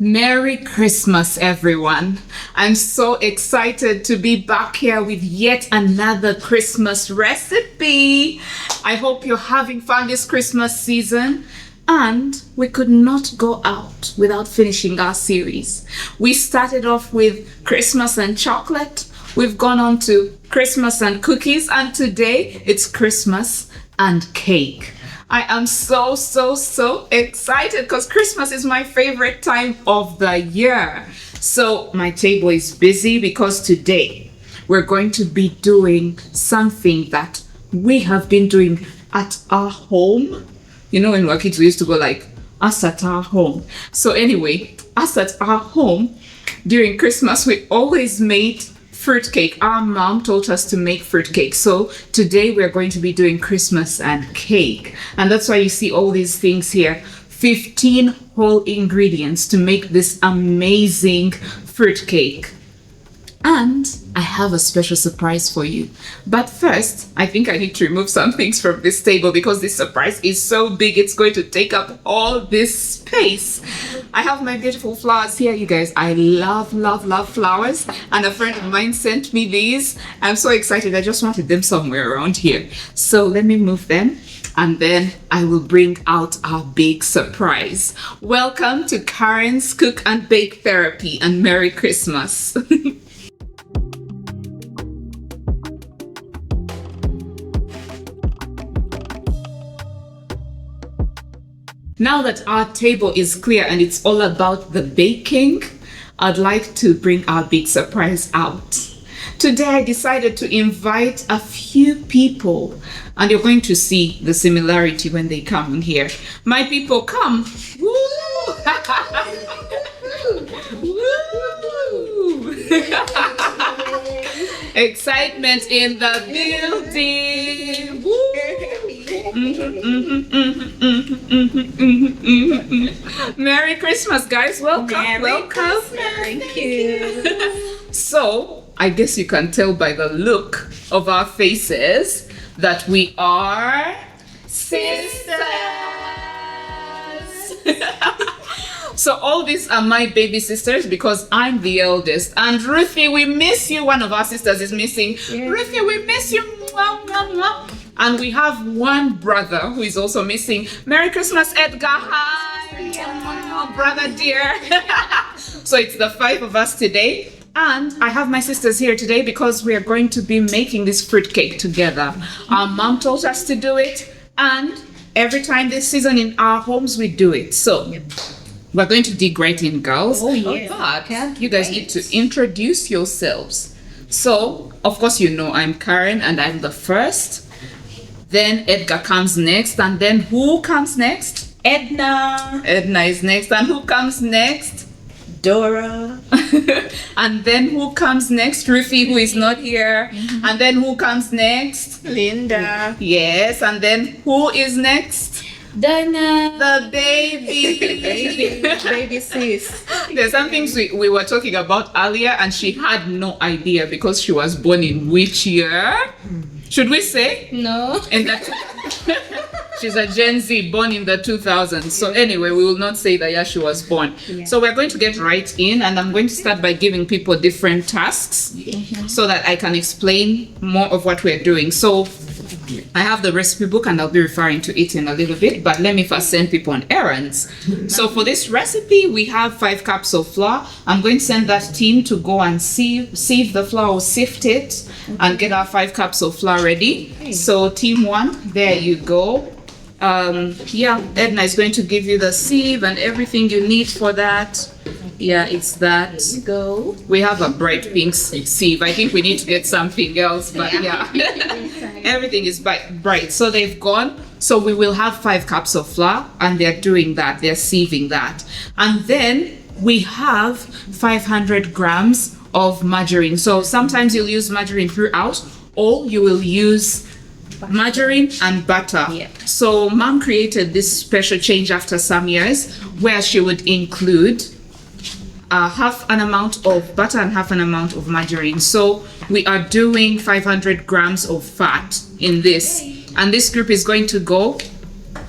Merry Christmas, everyone. I'm so excited to be back here with yet another Christmas recipe. I hope you're having fun this Christmas season. And we could not go out without finishing our series. We started off with Christmas and chocolate. We've gone on to Christmas and cookies. And today it's Christmas and cake. I am so excited because Christmas is my favorite time of the year. So my table is busy because today we're going to be doing something that we have been doing at our home. You know, when we were kids, we used to go like, us at our home. So anyway, us at our home, during Christmas, we always made fruitcake. Our mom taught us to make fruitcake. So today we're going to be doing Christmas and cake. And that's why you see all these things here. 15 whole ingredients to make this amazing fruitcake. And I have a special surprise for you. But first, I think I need to remove some things from this table because this surprise is so big, it's going to take up all this space. I have my beautiful flowers here, you guys. I love flowers. And a friend of mine sent me these. I'm so excited. I just wanted them somewhere around here. So let me move them. And then I will bring out our big surprise. Welcome to Karen's Cook and Bake Therapy, and Merry Christmas. Now that our table is clear and it's all about the baking, I'd like to bring our big surprise out. Today I decided to invite a few people, and you're going to see the similarity when they come in here. My people, come. Woo! Woo! Excitement in the building. Woo! Merry Christmas, guys. Welcome. Welcome. Thank you. So, I guess you can tell by the look of our faces that we are sisters. So all these are my baby sisters because I'm the eldest. And Ruthie, we miss you. One of our sisters is missing. Yeah. Ruthie, we miss you. And we have one brother who is also missing. Merry Christmas, Edgar. Hi. Yeah. Brother dear. So it's the 5 of us today. And I have my sisters here today because we are going to be making this fruitcake together. Our mom taught us to do it. And every time this season in our homes, we do it. So we're going to dig right in, girls. Oh, yeah. But you guys need to introduce yourselves. So, of course, you know I'm Karen and I'm the first. Then Edgar comes next. And then who comes next? Edna. Edna is next. And who comes next? Dora. And then who comes next? Ruthie, who is not here. Mm-hmm. And then who comes next? Linda. Yes. And then who is next? Dana. The baby. Baby sis. There's some things we were talking about earlier and she had no idea because she was born in which year? Should we say? No. In that she's a Gen Z born in the 2000s. So anyway, we will not say the year she was born. Yeah. So we're going to get right in, and I'm going to start by giving people different tasks so that I can explain more of what we're doing. So I have the recipe book and I'll be referring to it in a little bit, but let me first send people on errands. So for this recipe, we have 5 cups of flour. I'm going to send that team to go and sieve the flour, sift it, and get our 5 cups of flour ready. So team 1, there you go. Edna is going to give you the sieve and everything you need for that. Yeah, it's that. There you go. We have a bright pink sieve. I think we need to get something else, but yeah. Everything is bright. So they've gone. So we will have 5 cups of flour, and they're doing that. They're sieving that. And then we have 500 grams of margarine. So sometimes you'll use margarine throughout, or you will use margarine and butter. Yeah. So mom created this special change after some years where she would include half an amount of butter and half an amount of margarine. So we are doing 500 grams of fat in this. And this group is going to go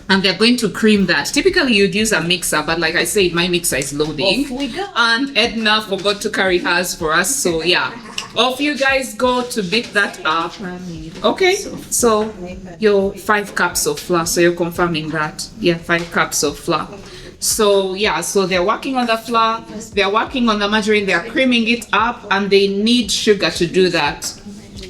And they're going to cream that. Typically, you'd use a mixer, but like I said, my mixer is loading. Off we go. And Edna forgot to carry hers for us, so yeah. Off you guys go to beat that up. Okay, so your 5 cups of flour, so you're confirming that. Yeah, 5 cups of flour. So yeah, so they're working on the flour, they're working on the margarine, they're creaming it up, and they need sugar to do that.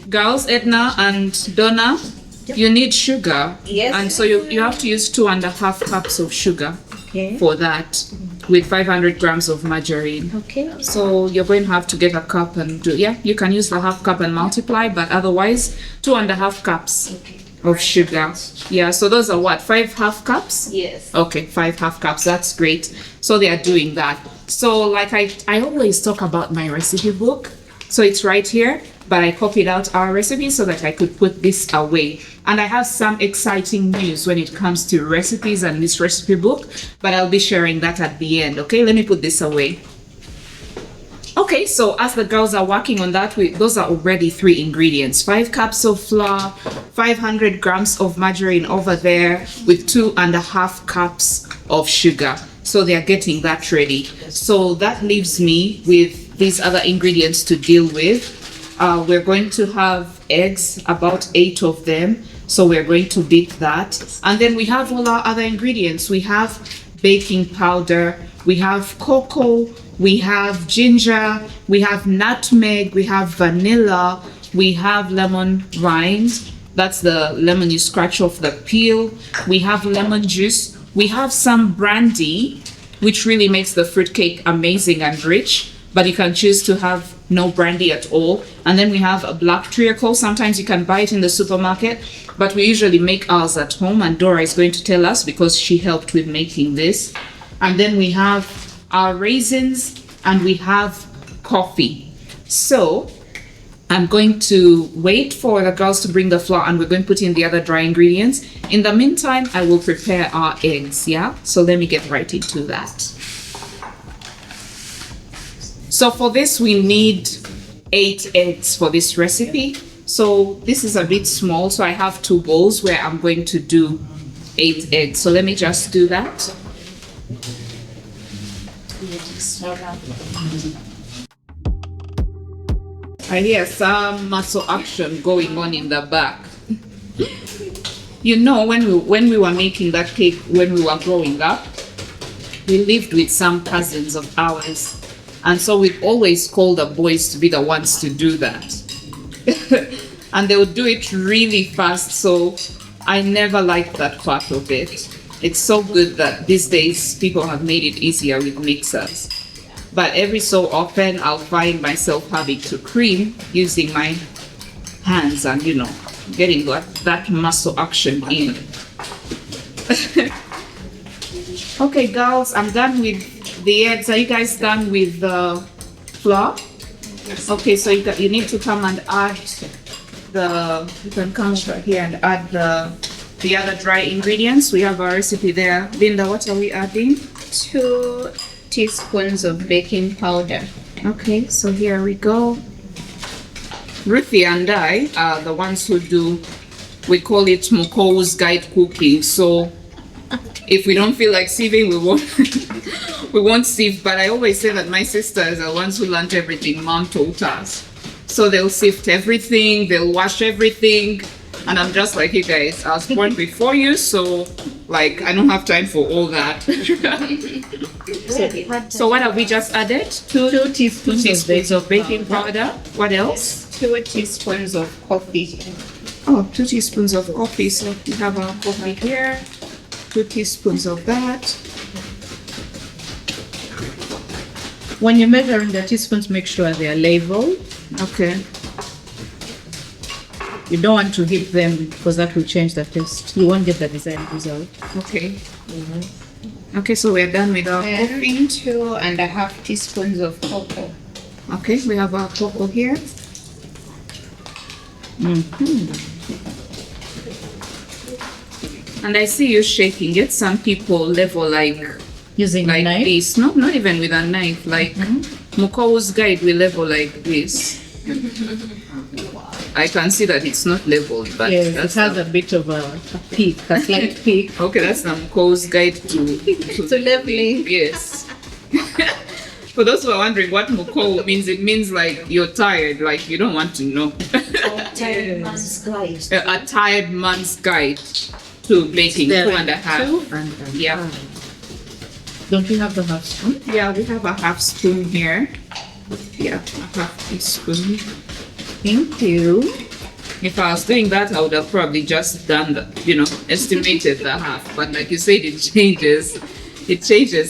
Girls, Edna and Donna, you need sugar. Yes. And so you have to use 2.5 cups of sugar Okay. for that with 500 grams of margarine. Okay. So you're going to have to get a cup and do, yeah, you can use the half cup and multiply, but otherwise 2.5 cups of sugar. Yeah, so those are what, 5 half cups? Yes. Okay, 5 half cups, that's great. So they are doing that. So like I always talk about my recipe book. So it's right here, but I copied out our recipe so that I could put this away. And I have some exciting news when it comes to recipes and this recipe book, but I'll be sharing that at the end. Okay, let me put this away. Okay, so as the girls are working on that, those are already 3 ingredients. 5 cups of flour, 500 grams of margarine over there with 2.5 cups of sugar. So they're getting that ready. So that leaves me with these other ingredients to deal with. We're going to have eggs, about 8 of them. So we're going to beat that. And then we have all our other ingredients. We have baking powder, we have cocoa, we have ginger, we have nutmeg, we have vanilla, we have lemon rind. That's the lemon you scratch off the peel. We have lemon juice. We have some brandy, which really makes the fruitcake amazing and rich, but you can choose to have no brandy at all. And then we have a black treacle. Sometimes you can buy it in the supermarket, but we usually make ours at home, and Dora is going to tell us because she helped with making this. And then we have our raisins and we have coffee. So I'm going to wait for the girls to bring the flour, and we're going to put in the other dry ingredients. In the meantime, I will prepare our eggs, yeah? So let me get right into that. So for this, we need 8 eggs for this recipe. So this is a bit small, so I have 2 bowls where I'm going to do 8 eggs. So let me just do that. I hear some muscle action going on in the back. You know, when we were making that cake, when we were growing up, we lived with some cousins of ours. And so we'd always call the boys to be the ones to do that. And they would do it really fast. So I never liked that part of it. It's so good that these days people have made it easier with mixers. But every so often I'll find myself having to cream using my hands and, you know, getting that muscle action in. Okay, girls, I'm done with the eggs. Are you guys done with the flour? Yes. Okay, so you need to come and add you can come over here and add the other dry ingredients. We have our recipe there. Linda, what are we adding? 2 teaspoons of baking powder. Okay, so here we go. Ruthie and I are the ones who do, we call it Muko's guide cooking. So if we don't feel like sieving, we won't sieve. But I always say that my sisters are the ones who learned everything Mom taught us. So they'll sift everything, they'll wash everything. And I'm just like, you guys, I was born before you, so like I don't have time for all that. So what have we just added? 2 teaspoons of baking powder. What else? 2 teaspoons of coffee. Oh, 2 teaspoons of coffee. So we have our coffee here. 2 teaspoons of that. When you're measuring the teaspoons, make sure they are labeled. Okay. You don't want to heap them because that will change the taste. You won't get the desired result. Okay. Okay, so we're done with our coffee. 2.5 teaspoons of cocoa. Okay, we have our cocoa here. And I see you shaking it. Some people level like Using a knife? this. No, not even with a knife. Like Muko's guide, we level like this. I can see that it's not labeled, but Yes, it that's has a bit of a peak, a slight peak. okay. That's Namco's guide to To leveling. yes. For those who are wondering what Moko means, it means like you're tired, like you don't want to know. Tired man's guide. A tired man's guide to baking There 2.5. 2.5. Yeah. Don't you have the half spoon? Yeah, we have a half spoon here. Yeah, a half teaspoon. Thank you. If I was doing that, I would have probably just done the, estimated the half. But like you said, it changes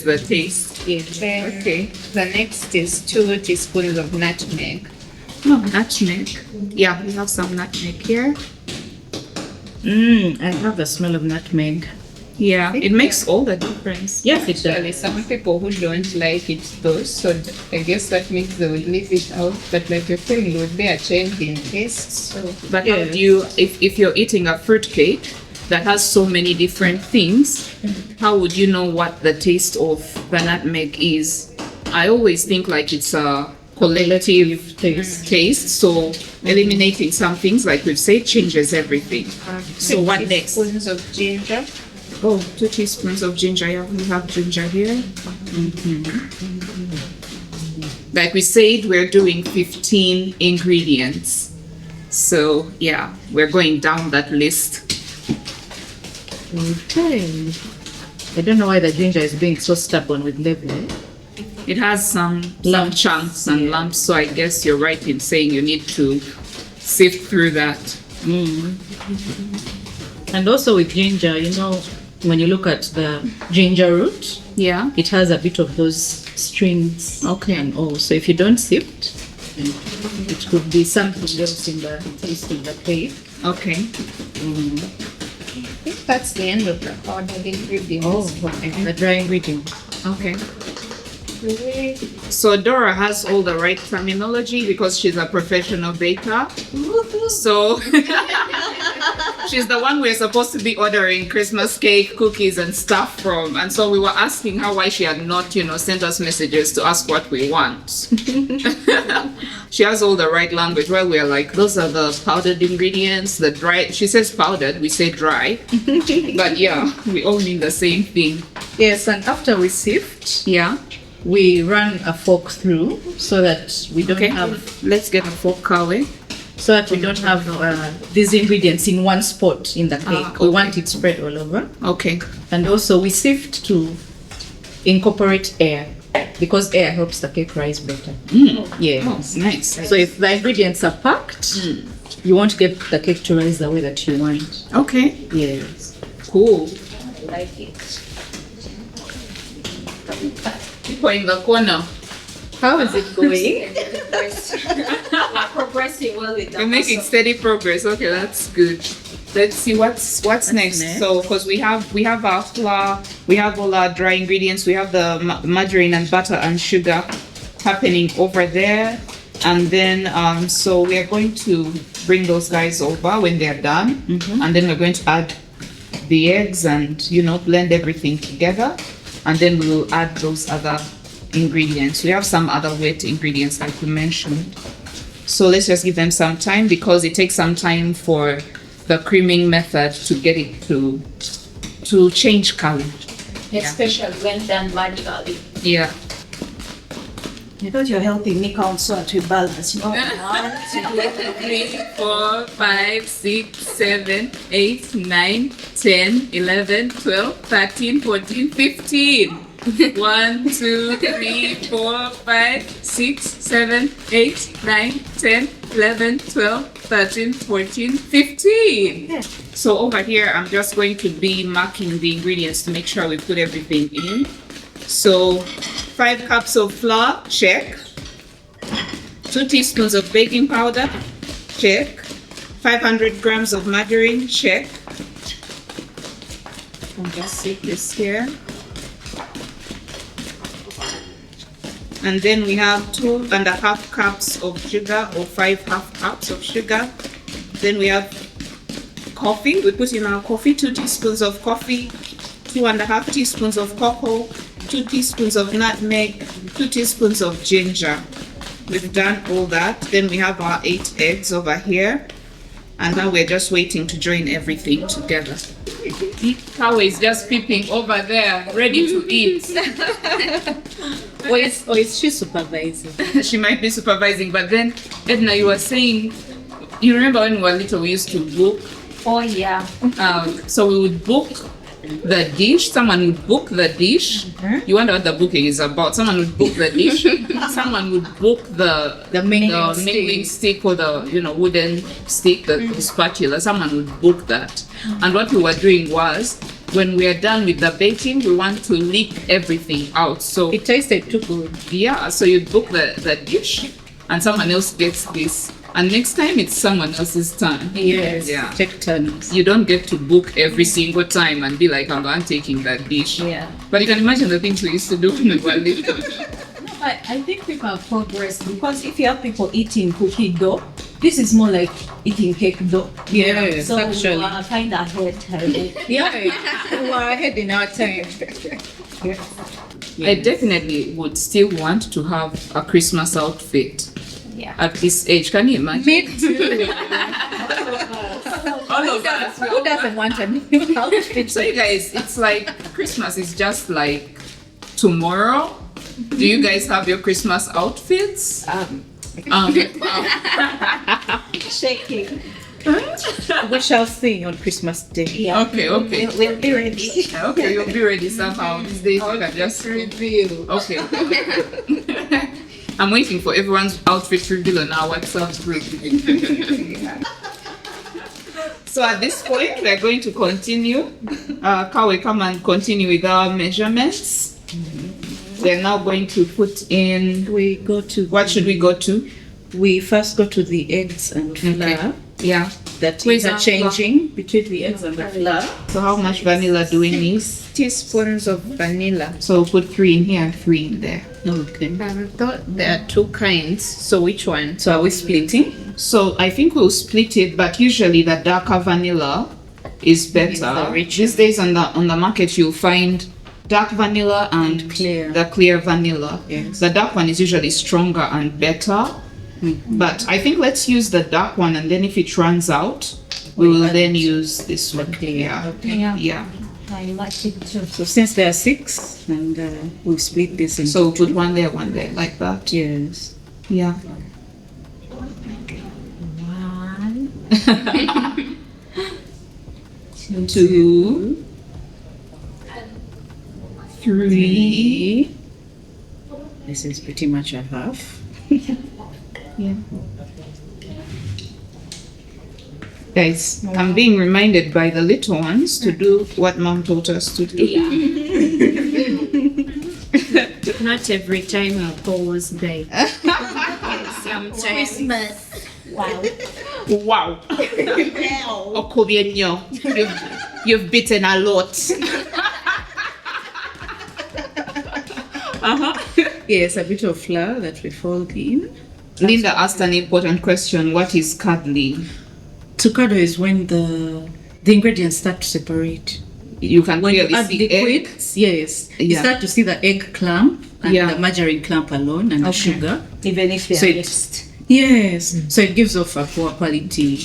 the taste. Yes. Then Okay. the next is 2 teaspoons of nutmeg. No, nutmeg. Yeah, we have some nutmeg here. I love the smell of nutmeg. Yeah, it makes all the difference. Yes, it Actually, does. some people who don't like it though, so I guess that means they would leave it out. But like you're saying, it would be a change in taste. So But Yeah. how do you, if you're eating a fruit cake that has so many different things, how would you know what the taste of the nutmeg is? I always think like it's a collective taste. So eliminating some things, like we've said, changes everything. So what next? teaspoons of ginger. Oh, 2 teaspoons of ginger. Yeah, we have ginger here. Like we said, we're doing 15 ingredients. So yeah, we're going down that list. Okay. I don't know why the ginger is being so stubborn with leveling. It has some Lumps. chunks and lumps, so I guess you're right in saying you need to sift through that. And also with ginger, when you look at the ginger root, Yeah. it has a bit of those strings. Okay. And all. So if you don't sift, it could be something else in the taste of the cake. Okay. I think that's the end of the powdered ingredients. The dry ingredient. Okay. So Dora has all the right terminology because she's a professional baker. So she's the one we're supposed to be ordering Christmas cake, cookies, and stuff from. And so we were asking her why she had not, sent us messages to ask what we want. She has all the right language. Well, we're like, those are the powdered ingredients, the dry. She says powdered, we say dry. But yeah, we all mean the same thing. Yes, and after we sift, Yeah. we run a fork through so that we don't Okay. have Let's get a fork away. these ingredients in one spot in the cake. We okay. want it spread all over. Okay. And also we sift to incorporate air because air helps the cake rise better. Yeah. Oh, nice. So if the ingredients are packed, you won't get the cake to rise the way that you want. Okay. Yes. Cool. I like it. People in the corner. How is it going? We're progressing well with We're making steady progress. Okay, that's good. Let's see what's next. next? So, because we have our flour, we have all our dry ingredients, we have the margarine and butter and sugar happening over there, and then so we are going to bring those guys over when they're done, and then we're going to add the eggs and blend everything together, and then we will add those other ingredients. We have some other wet ingredients like you mentioned. So let's just give them some time because it takes some time for the creaming method to get it to change color. especially when done manually. Yeah. Because you're helping me count so that we balance. 1, 2, 3, 4, 5, 6, 7, 8, 9, 10, 11, 12, 13, 14, 15. 1, 2, 3, 4, 5, 6, 7, 8, 9, 10, 11, 12, 13, 14, 15. Yeah. So over here, I'm just going to be marking the ingredients to make sure we put everything in. So 5 cups of flour, check. 2 teaspoons of baking powder, check. 500 grams of margarine, check. I'll just set this here. And then we have 2.5 cups of sugar or 5 half cups of sugar. Then we have coffee. We put in our coffee, 2 teaspoons of coffee, 2.5 teaspoons of cocoa, 2 teaspoons of nutmeg, 2 teaspoons of ginger. We've done all that. Then we have our 8 eggs over here. And now we're just waiting to join everything together. Cow is just peeping over there, ready to eat. Or is she supervising? She might be supervising, but then, Edna, you were saying, you remember when we were little, we used to book? Oh yeah. So we would book the dish, someone would book the dish. You wonder what the booking is about. Someone would book the dish, someone would book the mingling stick or the wooden stick, the spatula. Someone would book that. And what we were doing was, when we are done with the baking, we want to lick everything out. So It tasted too good. yeah, so you book the dish and someone else gets this. And next time it's someone else's turn. Yes. Yeah. Take turns. You don't get to book every single time and be like, I'm taking that dish. Yeah. But you can imagine the things we used to do when we were little. I think people have progressed because if you have people eating cookie dough, this is more like eating cake dough. Yes, So actually. we are kind of ahead. Yeah, we were ahead in our time. I definitely would still want to have a Christmas outfit Yeah. at this age. Can you imagine? Me too. All of us. Who doesn't want a new outfit? So you guys, it's like Christmas is just like tomorrow. Do you guys have your Christmas outfits? Shaking. We shall see on Christmas Day. Yeah. Okay. We'll be ready. Okay, you'll be ready somehow. These days you can just Review. okay. I'm waiting for everyone's outfit reveal on our WhatsApp group. So at this point, we're going to continue. Kawe, come and continue with our measurements. We're now going to put in. We go to. What should we go to? We first go to the eggs and flour. Okay. Yeah. That Where's is our changing between the eggs and the flour. So how much vanilla do we need? Teaspoons of vanilla. So we'll put 3 in here and 3 in there. Okay. I thought there are 2 kinds. So which one? So are we splitting? So I think we'll split it, but usually the darker vanilla is better. the richer. These days on the market you'll find dark vanilla and Clear. the clear vanilla. Yes. The dark one is usually stronger and better. But I think let's use the dark one, and then if it runs out, we will then use this one. clear. Yeah. Yeah. Yeah. I like it too. So since there are 6, and we'll split this into So we'll put one there, like that. yes. Yeah. One, 2, 3. This is pretty much a half. Yeah. Guys, I'm being reminded by the little ones to do what mom taught us to do. Not every time I'll pause day. Sometimes. Christmas. Wow. Wow. Okobienyo, you've bitten a lot. Yes, a bit of flour that we fold in. Linda asked an important question. What is curdling? To curdle is when the ingredients start to separate. You can When you clearly add see liquid, egg. yes, you Yeah. start to see the egg clump and Yeah. the margarine clump alone and the Okay. sugar. Even if they So are it- mixed. Yes, so it gives off a poor quality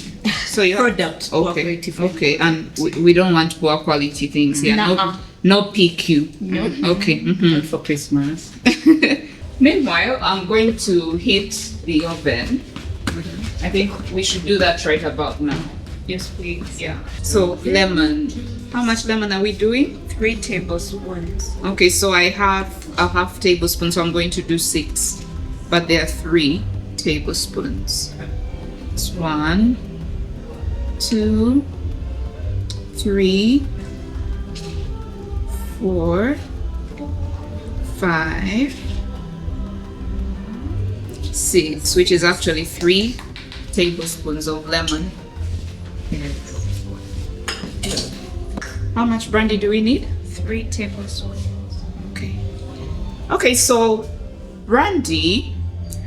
So you have, product. Poor okay, quality okay, and we don't want poor quality things here. Nuh-uh. No PQ. Okay. Mhm. for Christmas. Meanwhile, I'm going to heat the oven. I think we should do that right about now. Yes, please. Yeah. So lemon. How much lemon are we doing? 3 tablespoons. Okay, so I have a half tablespoon, so I'm going to do 6. But there are 3 tablespoons. It's 1, 2, 3, 4, 5, 6, which is actually 3 tablespoons of lemon. How much brandy do we need? 3 tablespoons. Okay. Okay, so brandy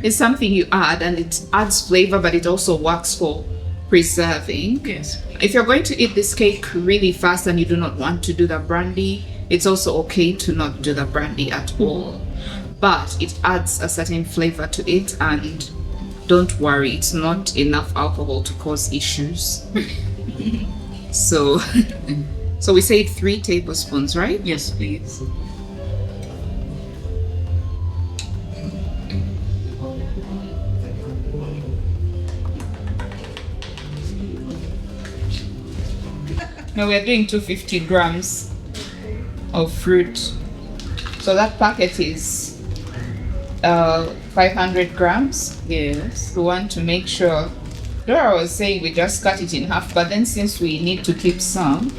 is something you add and it adds flavor, but it also works for preserving. Yes. If you're going to eat this cake really fast and you do not want to do the brandy, it's also okay to not do the brandy at all. But it adds a certain flavor to it, and don't worry, it's not enough alcohol to cause issues. So, so we say 3 tablespoons, right? Yes, please. Now we're doing 250 grams of fruit. So that packet is 500 grams. Yes. We want to make sure. Dora was saying we just cut it in half, but then since we need to keep some,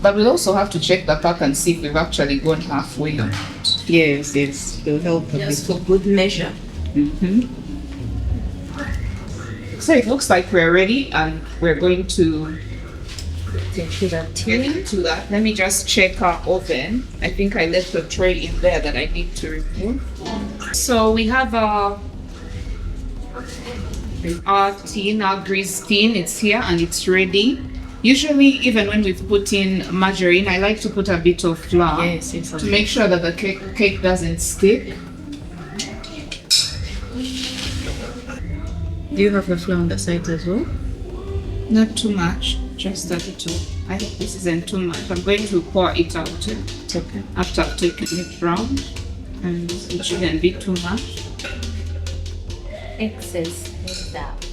but we'll also have to check the pack and see if we've actually gone halfway or not. Yes, yes. It'll help a Just bit. for good measure. So it looks like we're ready, and we're going to Into the get into that. Let me just check our oven. I think I left a tray in there that I need to remove. So we have our tin, our grease tin. It's here and it's ready. Usually, even when we've put in margarine, I like to put a bit of flour Yes, yes. to make sure that the cake doesn't stick. Do you have the flour on the sides as well? Not too much, just a little. I hope this isn't too much. I'm going to pour it out Okay. after I've taken it round, and it shouldn't be too much. excess without.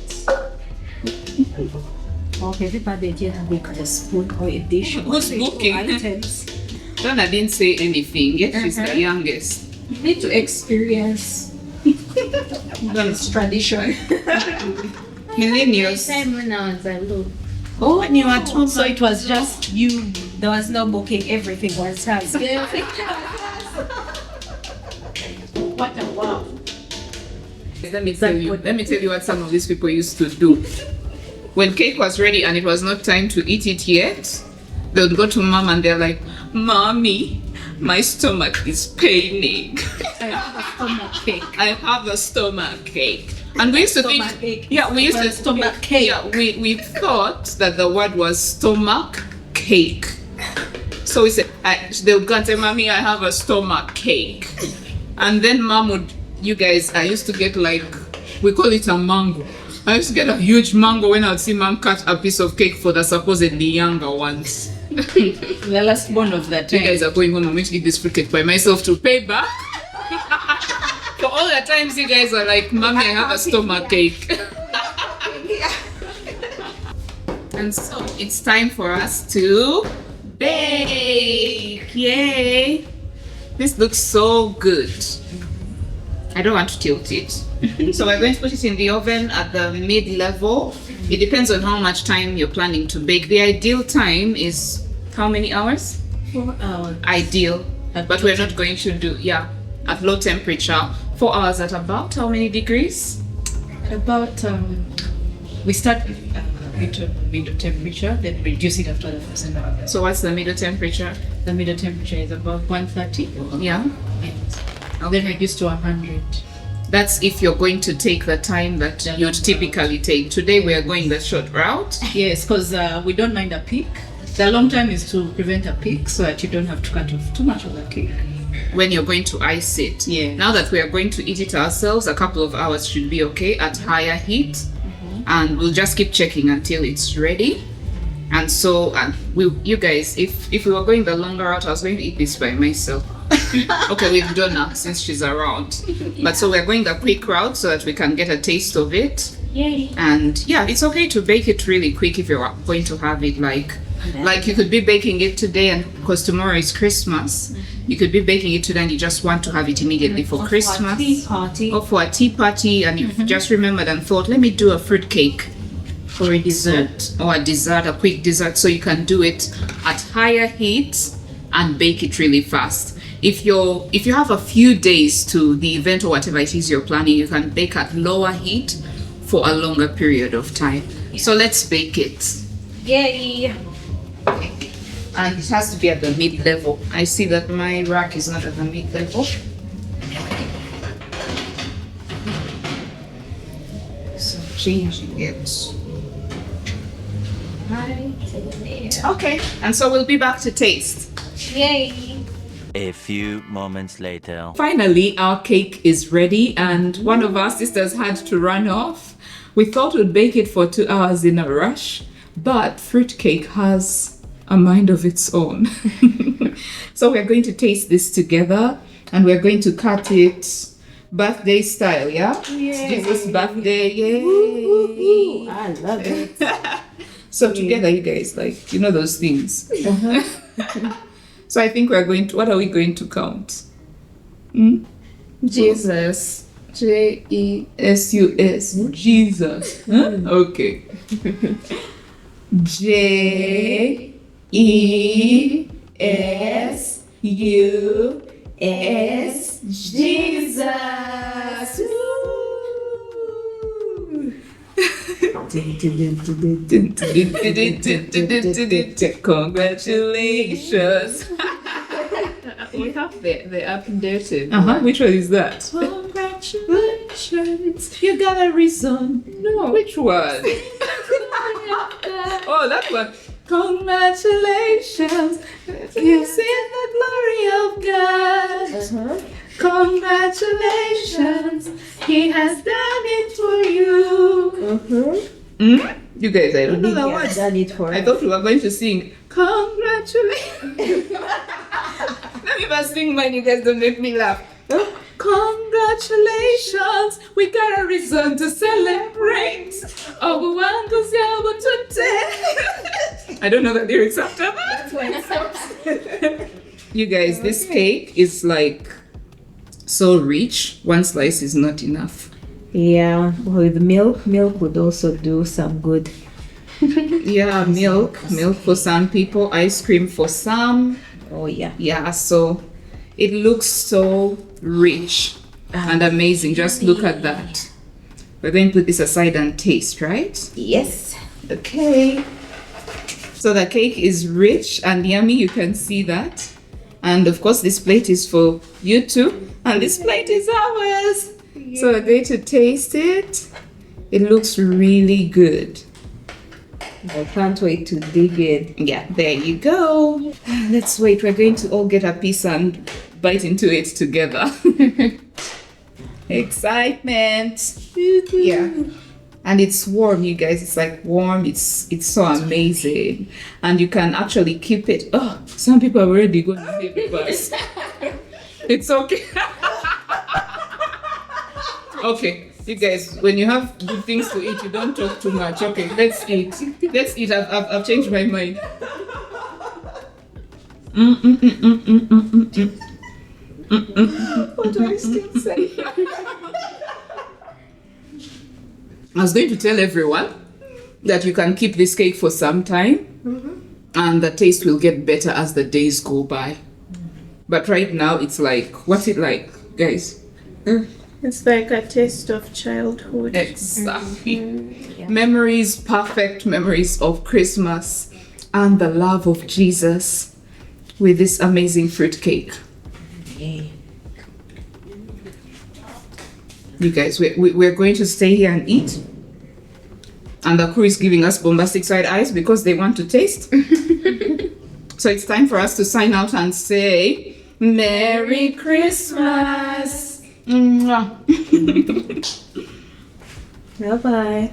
Okay, everybody here have a spoon or a dish. Who's or cooking? items. Donna didn't say anything, yet she's the youngest. You need to experience this tradition. Millennials. Time when I was alone. Oh, when you were too So it was just you. There was no booking. Everything was hers. What a wow. Let me tell you what some of these people used to do. When cake was ready and it was not time to eat it yet, they would go to mom and they're like, "Mommy, my stomach is paining. I have a stomach cake." And we used to think, Stomach ache. yeah, we used to Stomach cake. Yeah, we thought that the word was stomach cake. So we said, they would go and say, "Mommy, I have a stomach cake." And then mom would, you guys, I used to get like, we call it a mango. I used to get a huge mango when I would see mom cut a piece of cake for the supposedly younger ones. The last one of that You time. guys are going home, I'm going to eat this fruit cake by myself to pay back. For all the times you guys are like, "Mommy, I have a stomach cake." And so it's time for us to bake. Yay! This looks so good. I don't want to tilt it. So we're going to put it in the oven at the mid-level. It depends on how much time you're planning to bake. The ideal time is how many hours? 4 hours. Ideal. At But we're not going to do, at low temperature. 4 hours at about how many degrees? About we start with middle temperature, then reduce it after the first hour. So what's the middle temperature? The middle temperature is about 130. Yeah. And then reduce to 100. That's if you're going to take the time that you'd typically take. Today we are going the short route. Yes, because we don't mind a peak. The long time is to prevent a peak so that you don't have to cut off too much of the cake. When you're going to ice it. Yeah. Now that we are going to eat it ourselves, a couple of hours should be okay at higher heat. And we'll just keep checking until it's ready. And so, you guys, if we were going the longer route, I was going to eat this by myself. Okay, we've done now since she's around. But so we're going the quick route so that we can get a taste of it. Yay. And yeah, it's okay to bake it really quick if you're going to have it like you could be baking it today, and because tomorrow is Christmas, you could be baking it today and you just want to have it immediately for Christmas. For a tea party. Or for a tea party, and you've just remembered and thought, let me do a fruit cake for a dessert, or a quick dessert, so you can do it at higher heat and bake it really fast. If you have a few days to the event or whatever it is you're planning, you can bake at lower heat for a longer period of time. So let's bake it. Yay. And it has to be at the mid-level. I see that my rack is not at the mid-level. So changing it. Right. Okay, and so we'll be back to taste. Yay. A few moments later. Finally, our cake is ready, and one of our sisters had to run off. We thought we'd bake it for 2 hours in a rush, but fruitcake has a mind of its own. So we're going to taste this together, and we're going to cut it birthday style, yeah? Jesus' birthday, yay! I love it. So together, you guys, like, you know those things. So I think we're going to, what are we going to count? Jesus. J-E-S-U-S. Jesus. Huh? Okay. J-E-S-U-S. Jesus. Congratulations. We have the updated. Which one is that? Congratulations, you got a reason. No. Which one? Oh, that one. Congratulations. You've seen the glory of God. Congratulations. He has done it for you. You guys, I don't know that one. Done it for I thought we were going to sing congratulations. Let me first sing mine, you guys don't make me laugh. Congratulations, we got a reason to celebrate. Oh, one goes able to tell. I don't know the lyrics after that. That's why it sounds. You guys, this cake is like so rich. One slice is not enough. Yeah, with milk would also do some good. Yeah, milk for some people, ice cream for some. Oh yeah. Yeah, so it looks so rich and amazing. Just look at that. We're going to put this aside and taste, right? Yes. Okay. So the cake is rich and yummy, you can see that. And of course, this plate is for you too. And this plate is ours. So we're going to taste it. It looks really good. I can't wait to dig in. Yeah, there you go. Let's wait. We're going to all get a piece and bite into it together. Excitement. Yeah. And it's warm, you guys. It's like warm. It's so amazing. And you can actually keep it. Oh, some people are already going to leave the bus. It's okay. Okay, you guys, when you have good things to eat, you don't talk too much. Okay, let's eat. Let's eat. I've changed my mind. What do I still say? I was going to tell everyone that you can keep this cake for some time, and the taste will get better as the days go by. But right now, it's like, what's it like, guys? It's like a taste of childhood. Exactly. Memories, perfect memories of Christmas and the love of Jesus with this amazing fruit cake. Yay. You guys, we're going to stay here and eat. And the crew is giving us bombastic side eyes because they want to taste. So it's time for us to sign out and say, Merry Christmas! Mwah. Bye bye.